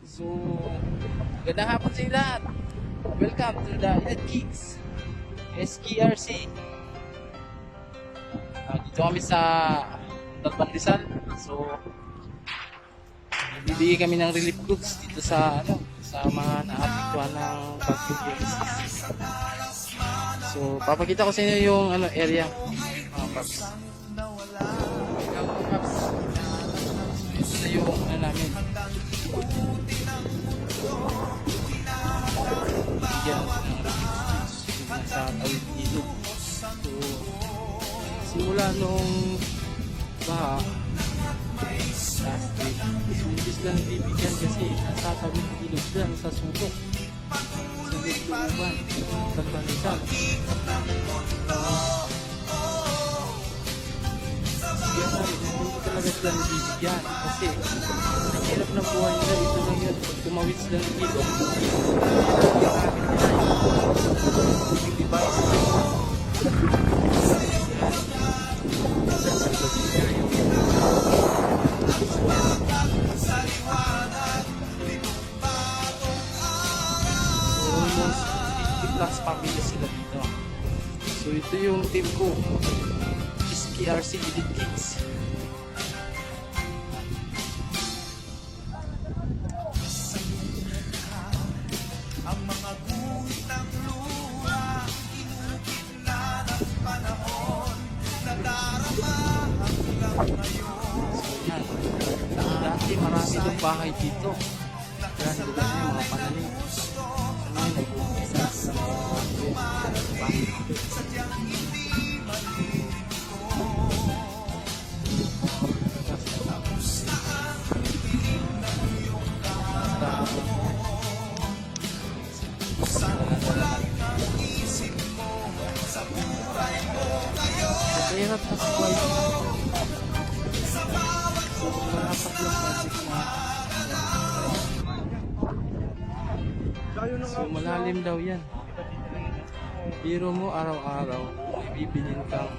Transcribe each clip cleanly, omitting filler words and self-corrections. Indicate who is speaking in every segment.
Speaker 1: So, magandang hapon sa inyo lahat. Welcome to the Elite Kicks SKRC. Dito kami sa Talban Rizal. So, bibigay kami ng relief goods dito sa sa mga naapektuhan ng Bagyong Genesis. So, papakita ko sa inyo yung area, mga paps. Mga paps. So, ito na yung namin. Bigyan ng relief goods sa tawid dito. So, simula nung baha last week, imbis lang bibigyan kasi nasatawid ilog lang sa sutok sa Lugban, Talban Rizal. Bigyan na rin, hindi talaga sila nabibigyan kasi ang hirap ng buhay nila. Ito lang yun, pag tumawid sila ng ilog, yung device almost 50 plus pamilya sila dito. So ito yung team ko, SKRC Elite Kicks.
Speaker 2: Ang mga guhit ng luha, inukit na ng panahon, nadarama hanggang ngayon.
Speaker 1: So yan, dati marami itong bahay dito. Yan, diba yung mga pananim. Ano yung nag-umpisa sa bahay dito.
Speaker 2: Sadyang hindi malilito. Tapos na ang dilim ng iyong kahapon. Saan mo lang ang isip mo sa buhay ko ngayon?
Speaker 1: Mahirap na sa buhay dito.
Speaker 2: Sa bawat
Speaker 1: So, marapat lang project na. So, malalim daw yan. Biro mo araw-araw, may bibilin kang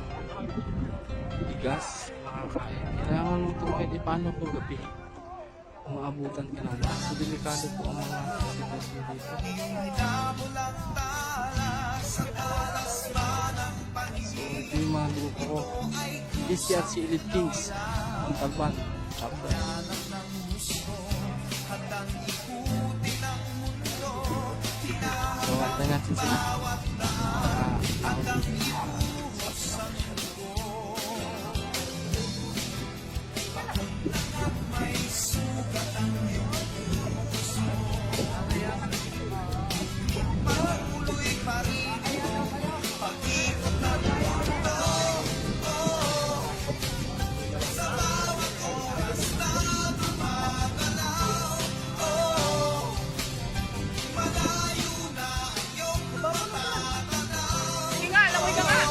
Speaker 1: bigas, makakain. Kailangan mo tumaid, paano po gabi? Umaabutan ka na. So, delikado po ang mga sitwasyon dito.
Speaker 2: namulang tala sa oras ba ng
Speaker 1: So,
Speaker 2: pag-ibig
Speaker 1: ito yung mga grupo ko. SKRC Elite Kings, ang Talban, chapter.
Speaker 2: ng gusto, handang ikutin ang mundo,
Speaker 1: So, antayin natin sila.
Speaker 2: handang ibuhos ang dugo. May sugat ang iyong puso, patuloy pa rin yung pag-ikot ng mundo. Sa bawat oras na gumagalaw, malayo na ang iyong pagtatanaw.
Speaker 3: Sige nga, langoy ka nga.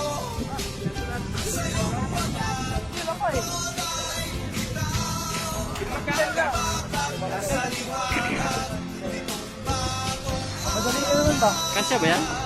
Speaker 1: Kasya ba yan?